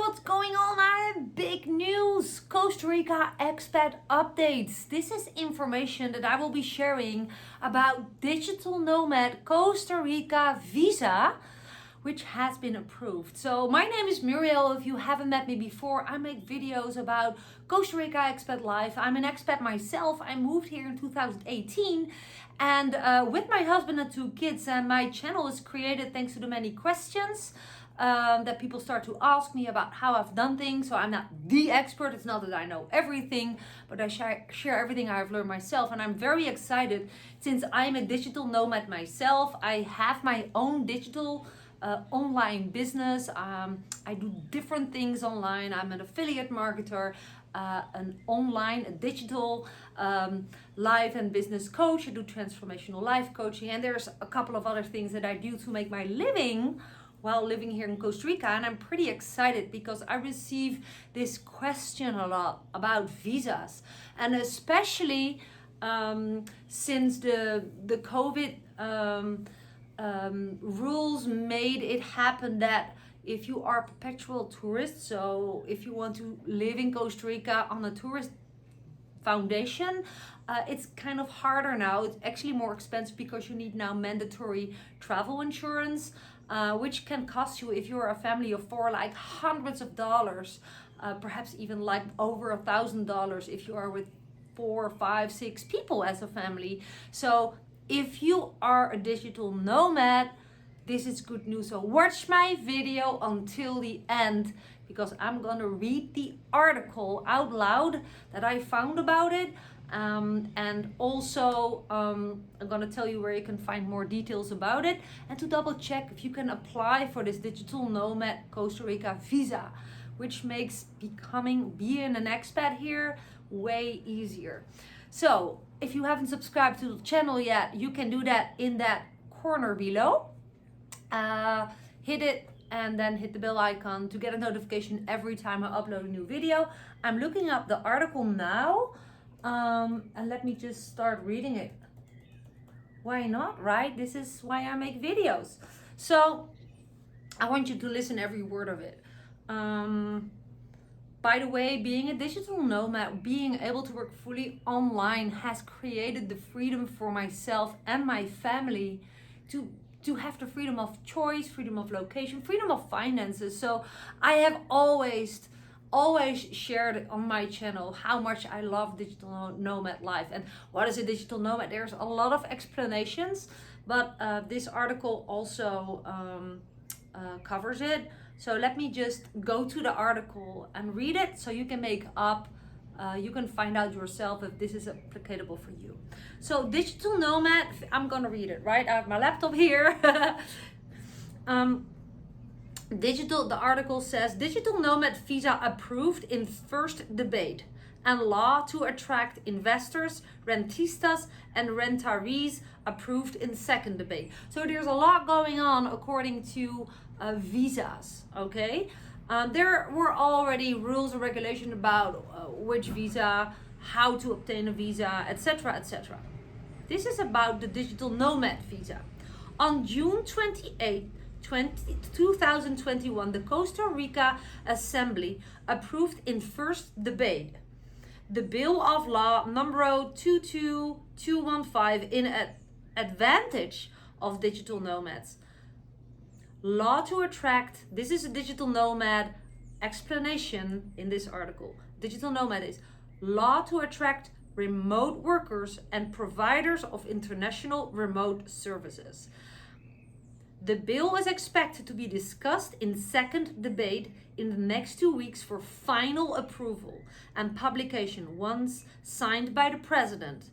what's going on? I have big news. Costa Rica Expat updates. This is information that I will be sharing about Digital Nomad Costa Rica visa, which has been approved. So my name is Muriel. If you haven't met me before, I make videos about Costa Rica expat life. I'm an expat myself. I moved here in 2018 and with my husband and 2 kids, and my channel is created thanks to the many questions that people start to ask me about how I've done things. So I'm not the expert. It's not that I know everything, but I share everything I've learned myself. And I'm very excited since I'm a digital nomad myself. I have my own digital online business. I do different things online. I'm an affiliate marketer, a digital life and business coach. I do transformational life coaching, and there's a couple of other things that I do to make my living while living here in Costa Rica. And I'm pretty excited because I receive this question a lot about visas, and especially since the COVID rules made it happen that if you are a perpetual tourist, so if you want to live in Costa Rica on a tourist foundation, it's kind of harder now. It's actually more expensive because you need now mandatory travel insurance, which can cost you, if you're a family of 4, like hundreds of dollars, perhaps even like over $1,000 if you are with 4, 5, 6 people as a family. So if you are a digital nomad, this is good news. So watch my video until the end, because I'm gonna read the article out loud that I found about it. And also I'm gonna tell you where you can find more details about it, and to double check if you can apply for this digital nomad Costa Rica visa, which makes being an expat here way easier. So if you haven't subscribed to the channel yet, you can do that in that corner below. Hit it and then hit the bell icon to get a notification every time I upload a new video. I'm looking up the article now, and let me just start reading it. Why not, right? This is why I make videos. So I want you to listen every word of it. By the way, being a digital nomad, being able to work fully online has created the freedom for myself and my family to have the freedom of choice, freedom of location, freedom of finances. So I have always shared on my channel how much I love digital nomad life. And what is a digital nomad? There's a lot of explanations, but this article also covers it. So let me just go to the article and read it so you can you can find out yourself if this is applicable for you. So digital nomad, I'm gonna read it, right? I have my laptop here. The article says, digital nomad visa approved in first debate, and law to attract investors, rentistas, and retirees approved in second debate. So there's a lot going on according to visas, okay? There were already rules and regulations about which visa, how to obtain a visa, etc., etc. This is about the digital nomad visa. On June 28, 2021, the Costa Rica Assembly approved in first debate the Bill of Law number 22215 in advantage of digital nomads. Law to attract, this is a digital nomad explanation in this article. Digital nomad is law to attract remote workers and providers of international remote services. The bill is expected to be discussed in second debate in the next 2 weeks for final approval and publication once signed by the president.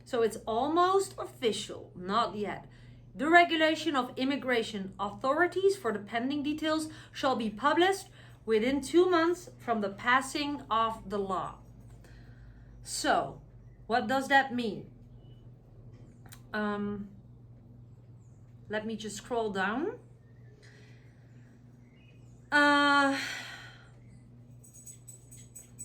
So it's almost official, not yet. The regulation of immigration authorities for the pending details shall be published within 2 months from the passing of the law. So, what does that mean? Let me just scroll down.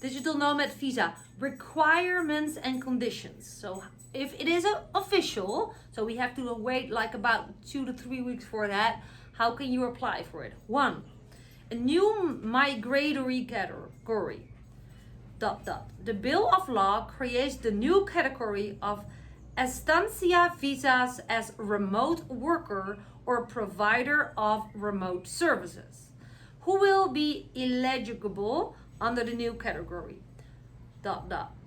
Digital nomad visa requirements and conditions. So if it is official, so we have to wait like about 2 to 3 weeks for that. How can you apply for it? 1, a new migratory category. ... The Bill of Law creates the new category of estancia visas as remote worker or provider of remote services, who will be eligible under the new category. ...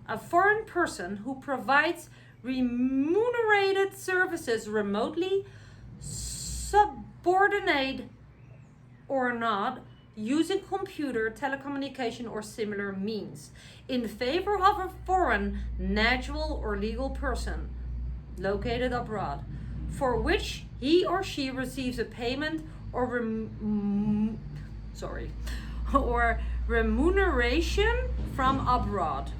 A foreign person who provides remunerated services remotely, subordinate or not, using computer, telecommunication, or similar means, in favor of a foreign, natural, or legal person located abroad, for which he or she receives a payment or or remuneration from abroad.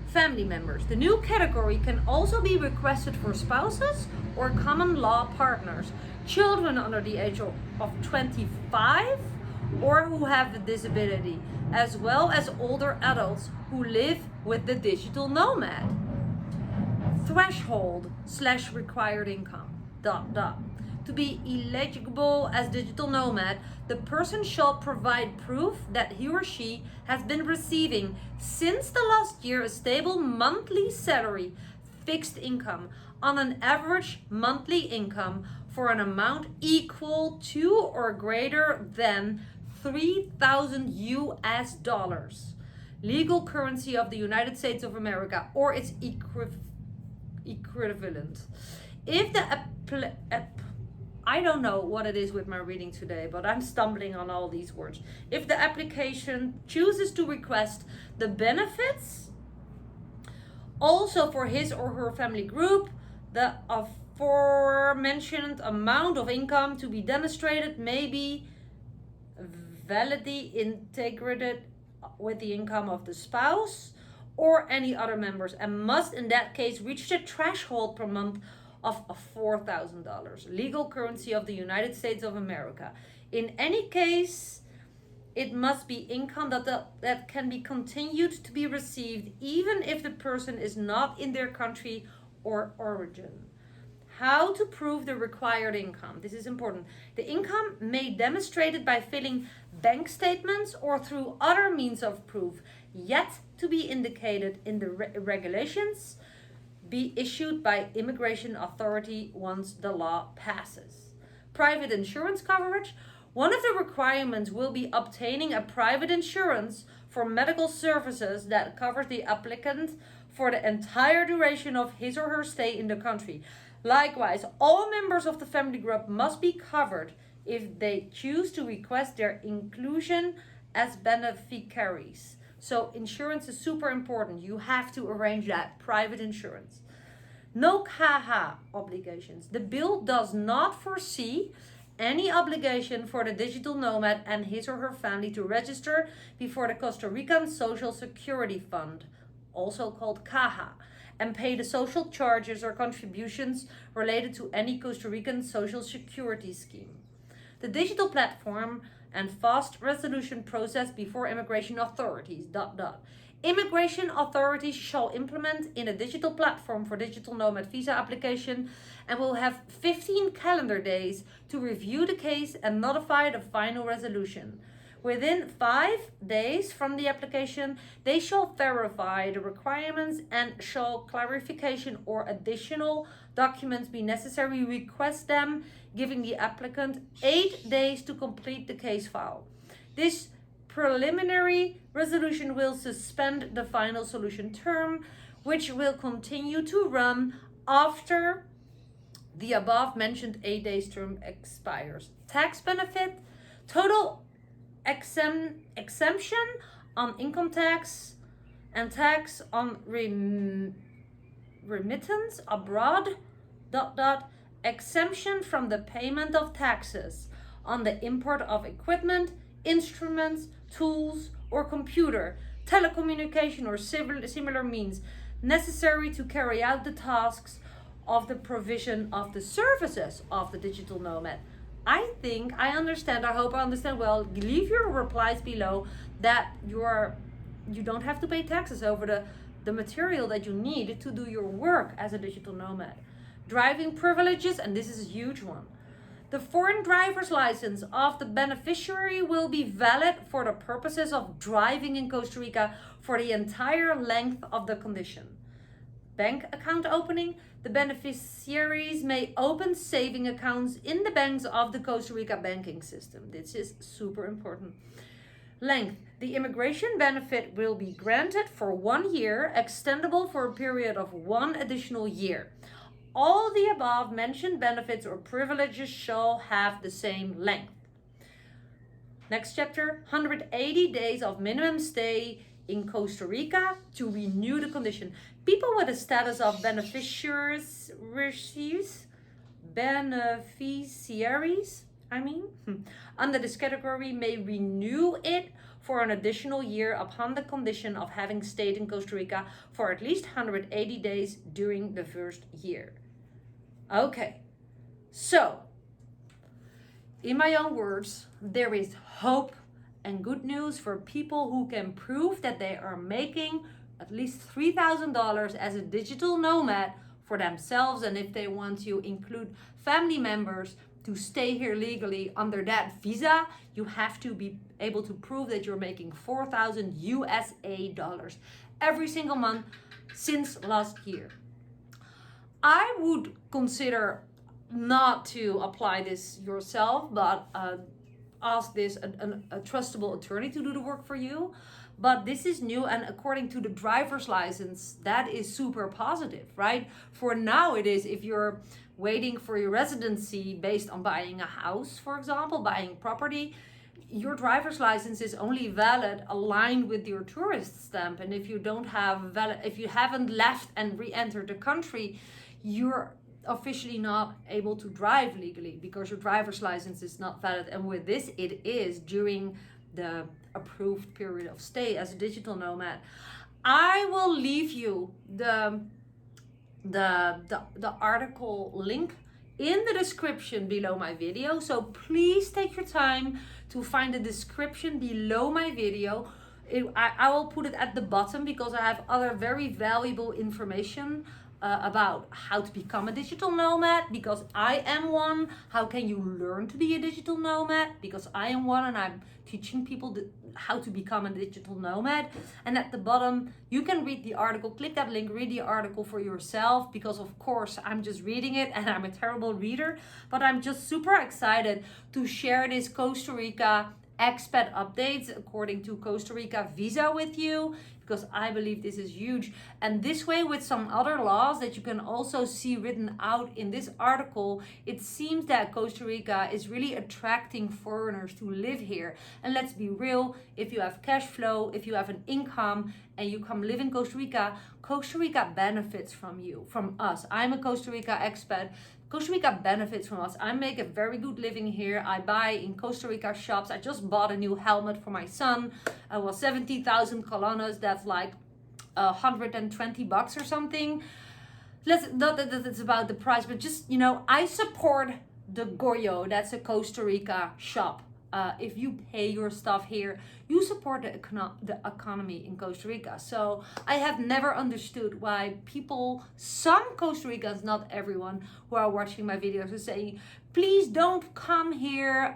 Family members. The new category can also be requested for spouses or common law partners, children under the age of 25, or who have a disability, as well as older adults who live with the digital nomad. Threshold / required income. ... To be eligible as digital nomad, the person shall provide proof that he or she has been receiving since the last year a stable monthly salary, fixed income, on an average monthly income for an amount equal to or greater than $3,000, legal currency of the United States of America, or its equivalent. If the I don't know what it is with my reading today, but I'm stumbling on all these words. If the application chooses to request the benefits also for his or her family group, the aforementioned amount of income to be demonstrated may be validly integrated with the income of the spouse or any other members, and must in that case reach the threshold per month of $4,000, legal currency of the United States of America. In any case, it must be income that can be continued to be received even if the person is not in their country or origin. How to prove the required income. This is important. The income may be demonstrated by filling bank statements or through other means of proof, yet to be indicated in the regulations be issued by immigration authority once the law passes. Private insurance coverage. One of the requirements will be obtaining a private insurance for medical services that covers the applicant for the entire duration of his or her stay in the country. Likewise, all members of the family group must be covered if they choose to request their inclusion as beneficiaries. So insurance is super important. You have to arrange that private insurance. No CAHA obligations. The bill does not foresee any obligation for the digital nomad and his or her family to register before the Costa Rican Social Security Fund, also called CAHA, and pay the social charges or contributions related to any Costa Rican social security scheme. The digital platform and fast resolution process before immigration authorities. ... Immigration authorities shall implement in a digital platform for digital nomad visa application and will have 15 calendar days to review the case and notify the final resolution. Within 5 days from the application, they shall verify the requirements, and shall clarification or additional documents be necessary, request them, giving the applicant 8 days to complete the case file. This preliminary resolution will suspend the final solution term, which will continue to run after the above mentioned 8 days term expires. Tax benefit. Total exemption on income tax and tax on remittance abroad. ... Exemption from the payment of taxes on the import of equipment, instruments, tools, or computer, telecommunication, or similar means necessary to carry out the tasks of the provision of the services of the digital nomad. I think I understand. I hope I understand well. Leave your replies below that you don't have to pay taxes over the material that you need to do your work as a digital nomad. Driving privileges, and this is a huge one. The foreign driver's license of the beneficiary will be valid for the purposes of driving in Costa Rica for the entire length of the condition. Bank account opening. The beneficiaries may open saving accounts in the banks of the Costa Rica banking system. This is super important. Length. The immigration benefit will be granted for 1 year, extendable for a period of 1 additional year. All the above mentioned benefits or privileges shall have the same length. Next chapter, 180 days of minimum stay in Costa Rica to renew the condition. People with the status of beneficiaries, under this category may renew it for an additional year upon the condition of having stayed in Costa Rica for at least 180 days during the first year. Okay, so in my own words, there is hope and good news for people who can prove that they are making at least $3,000 as a digital nomad for themselves, and if they want to include family members to stay here legally under that visa, you have to be able to prove that you're making 4,000 USA dollars every single month since last year. I would consider not to apply this yourself, but ask this a trustable attorney to do the work for you. But this is new, and according to the driver's license, that is super positive, right? For now it is, if you're waiting for your residency based on buying a house, for example, buying property, your driver's license is only valid aligned with your tourist stamp. And if you don't have if you haven't left and re-entered the country, you're officially not able to drive legally because your driver's license is not valid. And with this, it is during the approved period of stay as a digital nomad. I will leave you the article link in the description below my video. So please take your time to find the description below my video. I will put it at the bottom because I have other very valuable information about how to become a digital nomad, because I am one. How can you learn to be a digital nomad? Because I am one, and I'm teaching people how to become a digital nomad. And at the bottom, you can read the article. Click that link, read the article for yourself, because of course I'm just reading it and I'm a terrible reader, but I'm just super excited to share this Costa Rica expat updates according to Costa Rica visa with you, because I believe this is huge. And this way, with some other laws that you can also see written out in this article, it seems that Costa Rica is really attracting foreigners to live here. And let's be real, if you have cash flow, if you have an income and you come live in Costa Rica benefits from you, from us. I'm a Costa Rica expat. Costa Rica benefits from us. I make a very good living here. I buy in Costa Rica shops. I just bought a new helmet for my son. It was 70,000 colones. That's like $120 or something. Not that it's about the price, but just, you know, I support the Goyo. That's a Costa Rica shop. If you pay your stuff here, you support the economy in Costa Rica. So I have never understood why people, some Costa Ricans, not everyone, who are watching my videos are saying, please don't come here.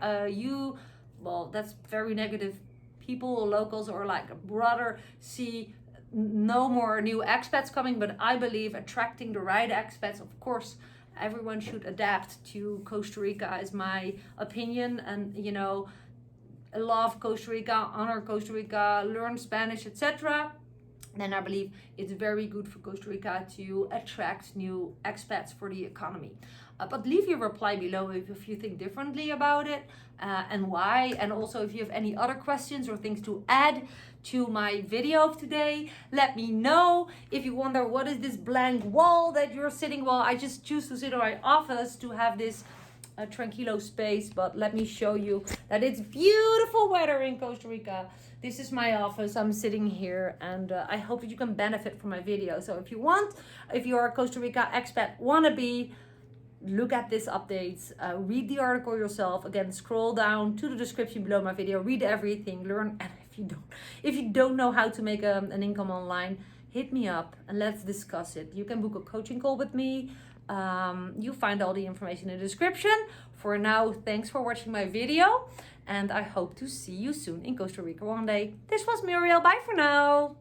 Well, that's very negative. People, locals, or like rather see no more new expats coming. But I believe attracting the right expats, of course, everyone should adapt to Costa Rica, is my opinion. And, you know, love Costa Rica, honor Costa Rica, learn Spanish, etc. Then I believe it's very good for Costa Rica to attract new expats for the economy. But leave your reply below if you think differently about it and why. And also if you have any other questions or things to add to my video of today, let me know. If you wonder what is this blank wall that you're sitting, well, I just choose to sit in my office to have this tranquilo space. But let me show you that it's beautiful weather in Costa Rica. This is my office. I'm sitting here, and I hope that you can benefit from my video. So if you want, if you're a Costa Rica expat wannabe, look at these updates, read the article yourself. Again, scroll down to the description below my video, read everything, learn. And if you don't know how to make an income online, hit me up and let's discuss it. You can book a coaching call with me. You find all the information in the description. For now, thanks for watching my video, and I hope to see you soon in Costa Rica one day. This was Muriel. Bye for now.